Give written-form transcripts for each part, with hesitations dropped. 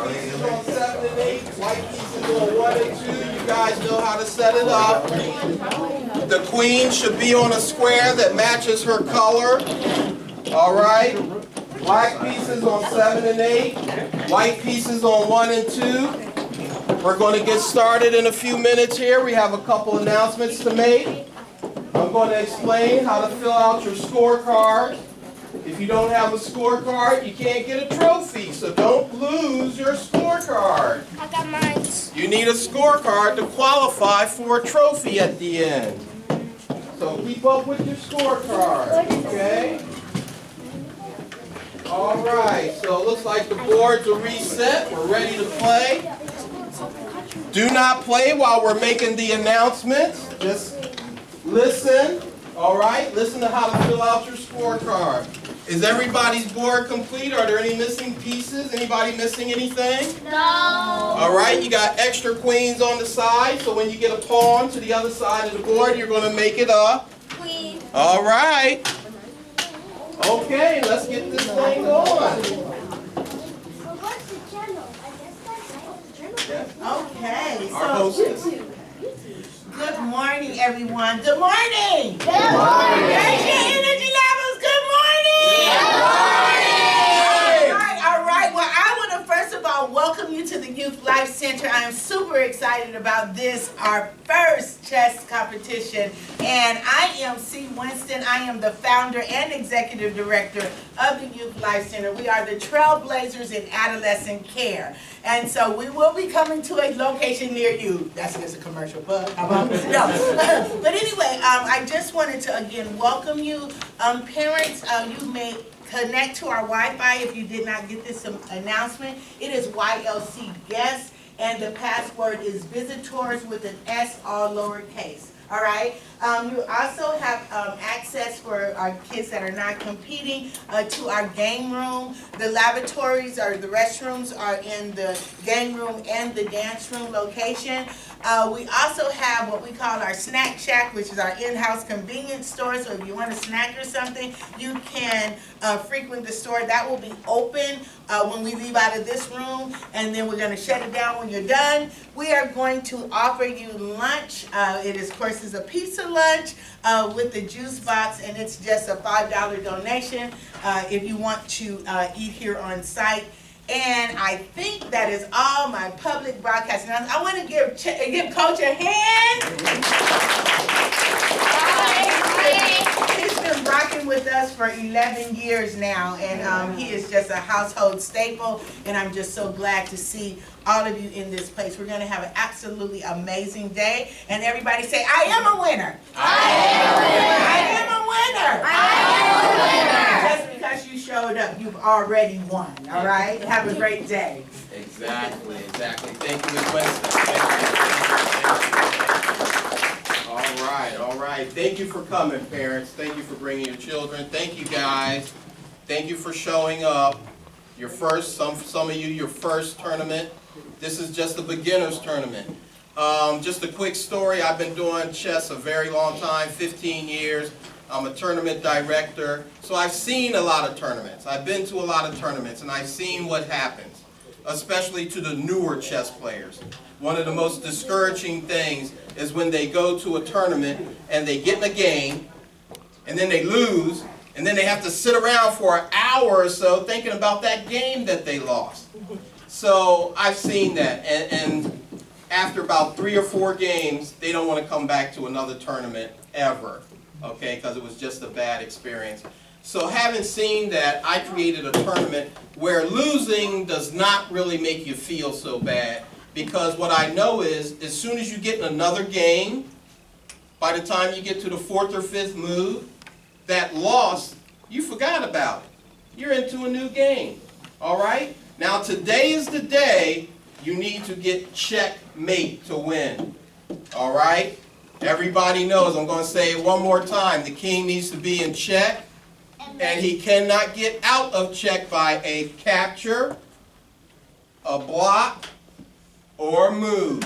pieces on 7 and 8, white pieces on 1 and 2. You guys know how to set it up. The queen should be on a square that matches her color. All right. Black pieces on 7 and 8, white pieces on 1 and 2. We're going to get started in a few minutes here. We have a couple announcements to make. I'm going to explain how to fill out your scorecard. If you don't have a scorecard, you can't get a trophy, so don't lose your scorecard. I got mine. You need a scorecard to qualify for a trophy at the end. So keep up with your scorecard, okay? All right, so it looks like the boards are reset. We're ready to play. Do not play while we're making the announcements. Just listen, all right? Listen to how to fill out your scorecard. Is everybody's board complete? Are there any missing pieces? Anybody missing anything? No. All right, you got extra queens on the side, so when you get a pawn to the other side of the board, you're going to make it a Queen. all right. Okay, let's get this thing going. What's the channel? I guess that's the channel. Okay, Our so hostess. good morning, everyone. Good morning. Good morning. Raise your energy levels. Good morning. All right. Well, I want to first of all welcome you to the Youth Life Center. I am super excited about this, our first chess competition. And I am C. Winston. I am the founder and executive director of the Youth Life Center. We are the trailblazers in adolescent care. And so we will be coming to a location near you. That's just a commercial, but no. But anyway, I just wanted to again welcome you. Parents, you may connect to our Wi-Fi if you did not get this announcement. It is YLC Guests, and the password is visitors with an S, all lowercase. All right. You also have access for our kids that are not competing to our game room. The lavatories or the restrooms are in the game room and the dance room location. We also have what we call our snack shack, which is our in-house convenience store. So if you want a snack or something, you can frequent the store. That will be open when we leave out of this room, and then we're going to shut it down when you're done. We are going to offer you lunch. It is, of course, is a pizza lunch with the juice box, and it's just a $5 donation if you want to eat here on site. And I think that is all my public broadcasting. I want to give Coach a hand. He's been rocking with us for 11 years now, and he is just a household staple, and I'm just so glad to see all of you in this place. We're going to have an absolutely amazing day, and everybody say, I am a winner. I am a winner. I am a winner. Just because you showed up, you've already won, all right? Have a great day. Exactly. Thank you, Ms. Winston. All right. Thank you for coming, parents. Thank you for bringing your children. Thank you, guys. Thank you for showing up. Your first, some of you, your first tournament. This is just a beginner's tournament. Just a quick story. I've been doing chess a very long time, 15 years. I'm a tournament director, so I've seen a lot of tournaments. I've been to a lot of tournaments, and I've seen what happens, especially to the newer chess players. One of the most discouraging things is when they go to a tournament and they get in a game, and then they lose, and then they have to sit around for an hour or so thinking about that game that they lost. So I've seen that, and after about 3 or 4 games, they don't want to come back to another tournament ever, okay, because it was just a bad experience. So having seen that, I created a tournament where losing does not really make you feel so bad, because what I know is, as soon as you get in another game, by the time you get to the 4th or 5th move, that loss, you forgot about it. You're into a new game, all right? Now today is the day you need to get checkmate to win, all right? Everybody knows, I'm going to say it one more time, the king needs to be in check, and he cannot get out of check by a capture, a block, or a move.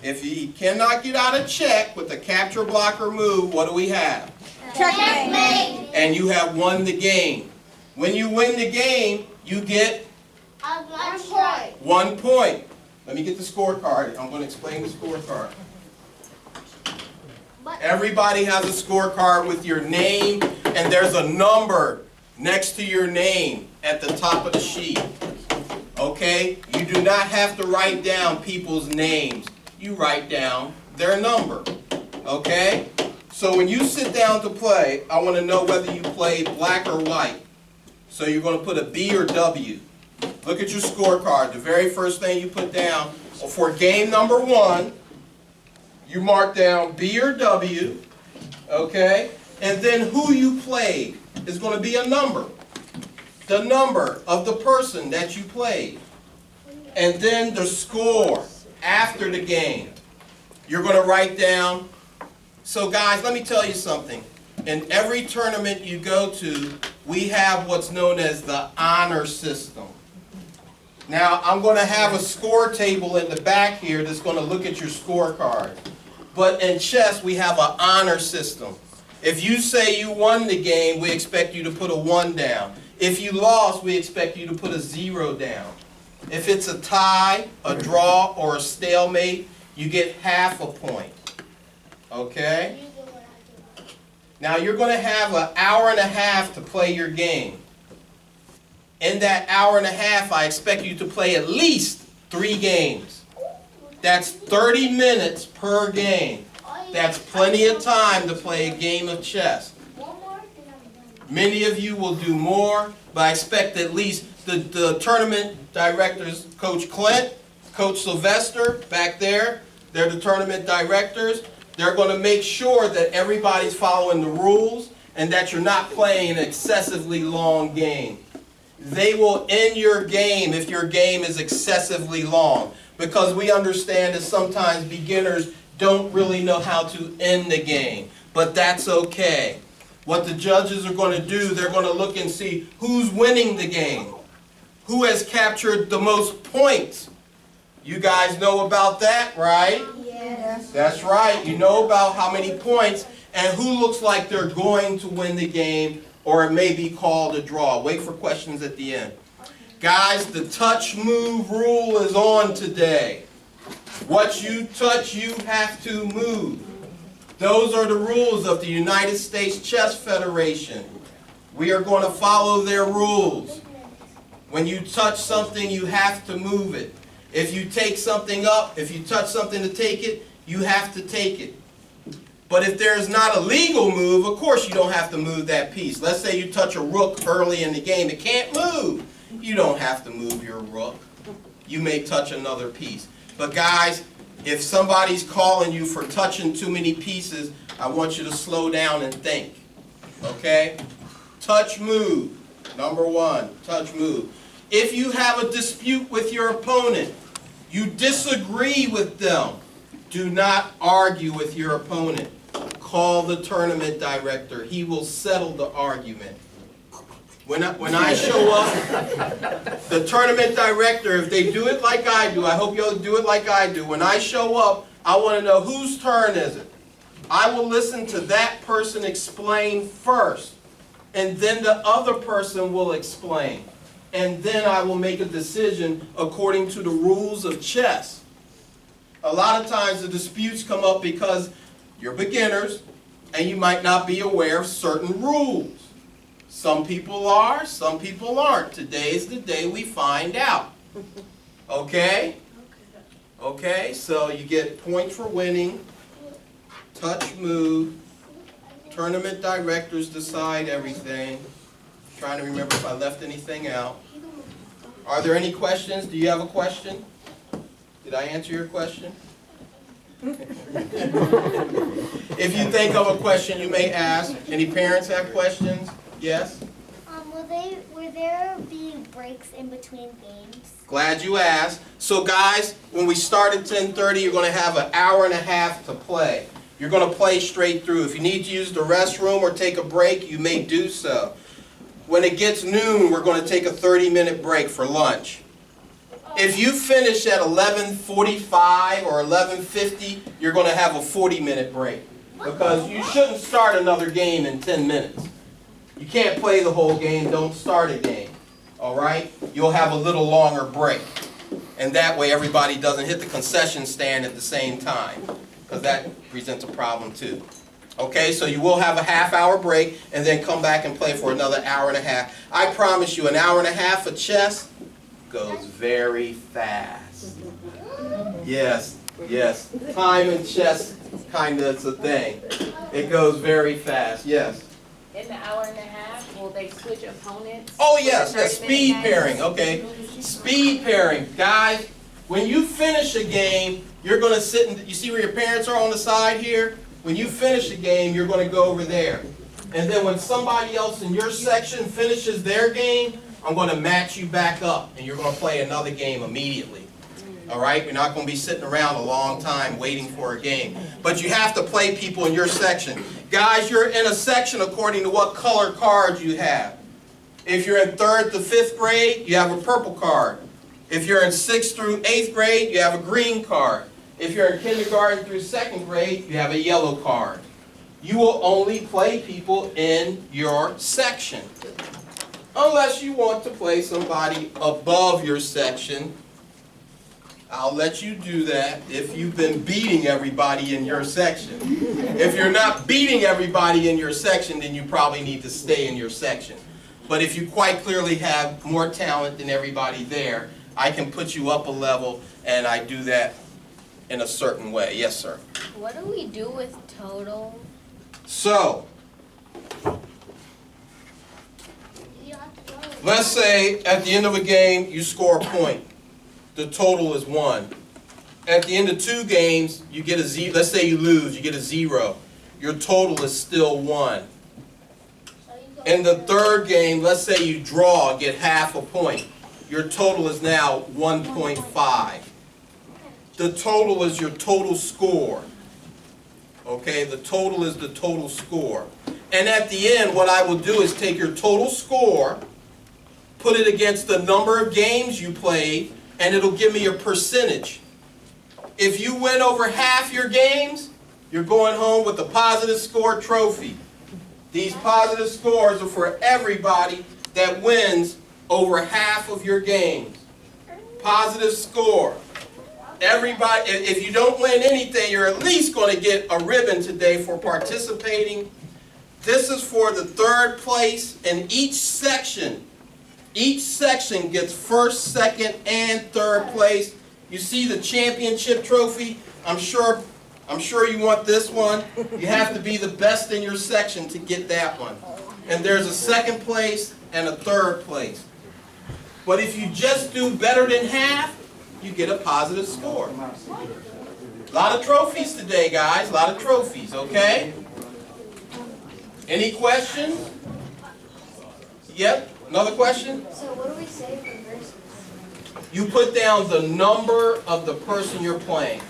If he cannot get out of check with a capture, block, or move, what do we have? Checkmate. And you have won the game. When you win the game, you get I'm not sure. 1 point. Let me get the scorecard. I'm going to explain the scorecard. Everybody has a scorecard with your name, and there's a number next to your name at the top of the sheet. Okay? You do not have to write down people's names. You write down their number. Okay? So when you sit down to play, I want to know whether you play black or white. So you're going to put a B or W. Look at your scorecard. The very first thing you put down for game number 1, you mark down B or W, okay? And then who you played is going to be a number. The number of the person that you played. And then the score after the game. You're going to write down. So guys, let me tell you something. In every tournament you go to, we have what's known as the honor system. Now, I'm going to have a score table in the back here that's going to look at your scorecard. But in chess, we have an honor system. If you say you won the game, we expect you to put a 1 down. If you lost, we expect you to put a 0 down. If it's a tie, a draw, or a stalemate, you get half a point. Okay? Now, you're going to have an hour and a half to play your game. In that hour and a half, I expect you to play at least 3 games. That's 30 minutes per game. That's plenty of time to play a game of chess. Many of you will do more, but I expect at least the tournament directors, Coach Clint, Coach Sylvester, back there, they're the tournament directors. They're going to make sure that everybody's following the rules and that you're not playing an excessively long game. They will end your game if your game is excessively long, because we understand that sometimes beginners don't really know how to end the game, but that's okay. What the judges are going to do, they're going to look and see who's winning the game, who has captured the most points. You guys know about that, right? Yes. That's right. You know about how many points and who looks like they're going to win the game, or it may be called a draw. Wait for questions at the end. Guys, the touch move rule is on today. What you touch, you have to move. Those are the rules of the United States Chess Federation. We are going to follow their rules. When you touch something, you have to move it. If you take something up, if you touch something to take it, you have to take it. But if there's not a legal move, of course you don't have to move that piece. Let's say you touch a rook early in the game. It can't move. You don't have to move your rook. You may touch another piece. But guys, if somebody's calling you for touching too many pieces, I want you to slow down and think. Okay? Touch move. Number 1, touch move. If you have a dispute with your opponent, you disagree with them, do not argue with your opponent. Call the tournament director. He will settle the argument. When I show up, the tournament director, if they do it like I do, I hope you'll do it like I do. When I show up, I want to know whose turn is it. I will listen to that person explain first, and then the other person will explain. And then I will make a decision according to the rules of chess. A lot of times the disputes come up because you're beginners and you might not be aware of certain rules. Some people are, some people aren't. Today is the day we find out. Okay? Okay, so you get points for winning, touch move, tournament directors decide everything. I'm trying to remember if I left anything out. Are there any questions? Do you have a question? Did I answer your question? If you think of a question, you may ask. Any parents have questions? Yes? Will there be breaks in between games? Glad you asked. So guys, when we start at 10:30, you're going to have an hour and a half to play. You're going to play straight through. If you need to use the restroom or take a break, you may do so. When it gets noon, we're going to take a 30-minute break for lunch. If you finish at 11:45 or 11:50, you're going to have a 40-minute break, because you shouldn't start another game in 10 minutes. You can't play the whole game, don't start a game. all right, you'll have a little longer break. And that way everybody doesn't hit the concession stand at the same time, because that presents a problem too. Okay, so you will have a half-hour break and then come back and play for another hour and a half. I promise you, an hour and a half of chess goes very fast. Yes, yes. Time in chess kind of is a thing. It goes very fast, yes. In the hour and a half, will they switch opponents? Oh yes, For the yes, 30-minute speed match? pairing, okay. Speed pairing, guys, when you finish a game, you're gonna sit and, you see where your parents are on the side here? When you finish a game, you're gonna go over there. And then when somebody else in your section finishes their game, I'm gonna match you back up and you're gonna play another game immediately. All right, you're not gonna be sitting around a long time waiting for a game. But you have to play people in your section. Guys, you're in a section according to what color cards you have. If you're in 3rd to 5th grade, you have a purple card. If you're in 6th through 8th grade, you have a green card. If you're in kindergarten through 2nd grade, you have a yellow card. You will only play people in your section. Unless you want to play somebody above your section, I'll let you do that if you've been beating everybody in your section. If you're not beating everybody in your section, then you probably need to stay in your section. But if you quite clearly have more talent than everybody there, I can put you up a level, and I do that in a certain way. Yes, sir. What do we do with total? So, let's say at the end of a game, you score a point. The total is 1. At the end of 2 games, you get a 0. Let's say you lose, you get a 0. Your total is still 1. In the 3rd game, let's say you draw, get half a point. Your total is now 1.5. The total is your total score. Okay, the total is the total score. And at the end, what I will do is take your total score, put it against the number of games you played, and it'll give me a percentage. If you win over half your games, you're going home with a positive score trophy. These positive scores are for everybody that wins over half of your games. Positive score. Everybody, if you don't win anything, you're at least going to get a ribbon today for participating. This is for the 3rd place in each section. Each section gets 1st, 2nd, and 3rd place. You see the championship trophy? I'm sure you want this one. You have to be the best in your section to get that one. And there's a 2nd place and a 3rd place. But if you just do better than half, you get a positive score. A lot of trophies today, guys. A lot of trophies, okay? Any questions? Yep. Another question? So what do we say for verses? You put down the number of the person you're playing.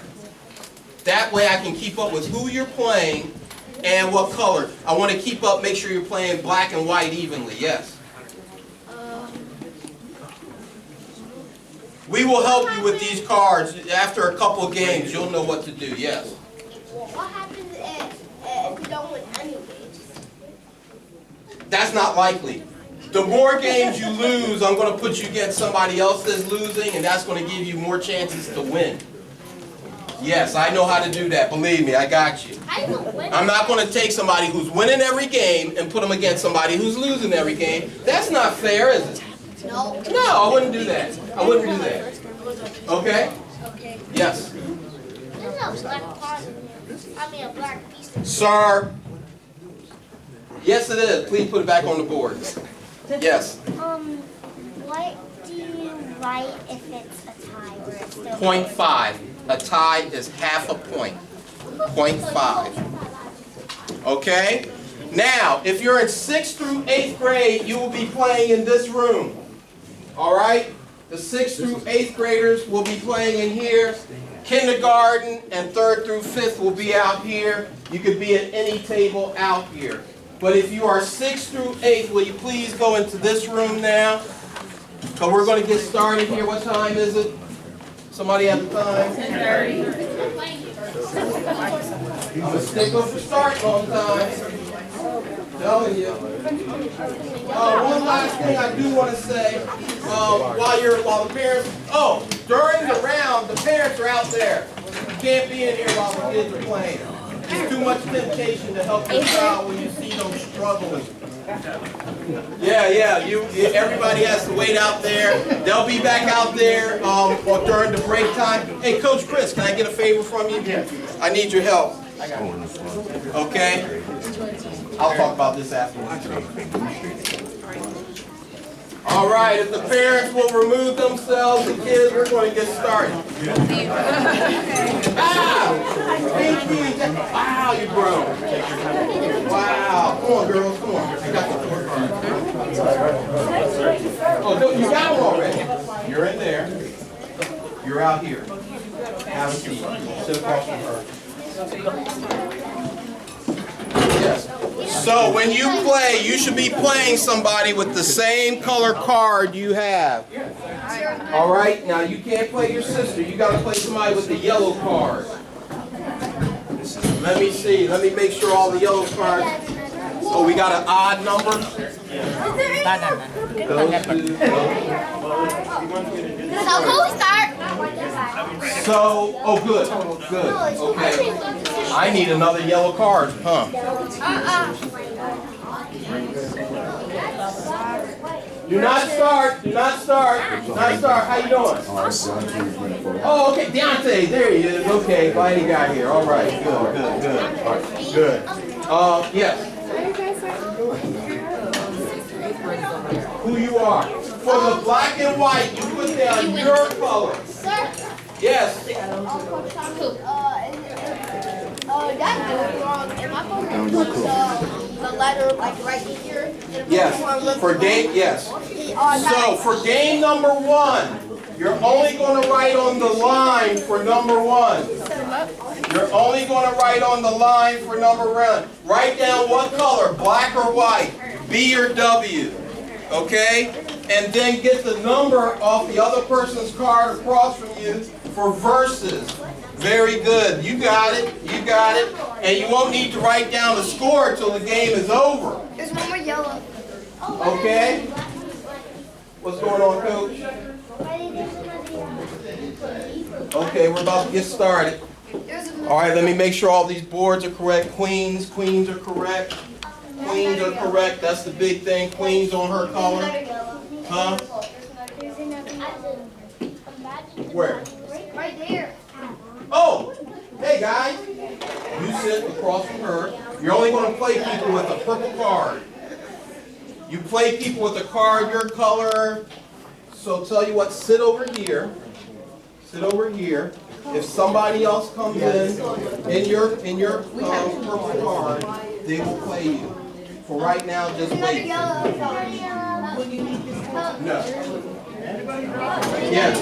That way I can keep up with who you're playing and what color. I want to keep up, make sure you're playing black and white evenly. Yes. We will help you with these cards. After a couple of games, you'll know what to do. Yes. What happens if we don't win anyways? That's not likely. The more games you lose, I'm going to put you against somebody else that's losing, and that's going to give you more chances to win. Yes, I know how to do that. Believe me, I got you. I don't win. I'm not going to take somebody who's winning every game and put them against somebody who's losing every game. That's not fair, is it? No. No, I wouldn't do that. I wouldn't do that. Okay? Okay. Yes. There's a black part. I mean a black piece. Sir. Yes, it is. Please put it back on the board. Yes. What do you write if it's a tie or it's still? 0.5. A tie is half a point. 0.5. Okay? Now, if you're in 6th through 8th grade, you will be playing in this room. All right? The 6th through 8th graders will be playing in here. Kindergarten and 3rd through 5th will be out here. You could be at any table out here. But if you are 6th through 8th, will you please go into this room now? So we're going to get started here. What time is it? Somebody have the time? 10:30. I'm going to stick with the start on time. telling you. One last thing I do want to say, while the parents, during the round, the parents are out there. You can't be in here while the kids are playing. It's too much temptation to help your child when you see them struggling. Yeah, everybody has to wait out there. They'll be back out there or during the break time. Hey, Coach Chris, can I get a favor from you? I need your help. Okay? I'll talk about this afterwards. All right, if the parents will remove themselves, the kids, we're going to get started. Wow, you grown. Wow, come on, girls, come on. I got the four cards. Oh, you got them already. You're in there. You're out here. Have a seat. Sit across from her. Yes. So when you play, you should be playing somebody with the same color card you have. All right. Now you can't play your sister. You got to play somebody with the yellow card. Let me see. Let me make sure all the yellow cards. Oh, we got an odd number. So who we start? So, good. Okay. I need another yellow card, huh? Do not start. How you doing? Oh, okay, Deontay, there he is. Okay, glad he got here. All right, good. Yes. Who you are. For the black and white, you put down your color. Yes. That's doing wrong. Am I supposed to put the letter like right here? Yes. For game, yes. So for game number 1, you're only going to write on the line for number 1. You're only going to write on the line for number 1. Write down what color, black or white, B or W. Okay? And then get the number off the other person's card across from you for verses. Very good. You got it. And you won't need to write down the score until the game is over. There's one more yellow. Okay? What's going on, Coach? Okay, we're about to get started. All right, let me make sure all these boards are correct. Queens are correct. Queens are correct. That's the big thing. Queens on her color. Huh? Where? Right there. Oh! Hey, guys. You sit across from her. You're only going to play people with a purple card. You play people with a card your color. So tell you what, sit over here. If somebody else comes in your purple card, they will play you. For right now, just wait. No. Yes.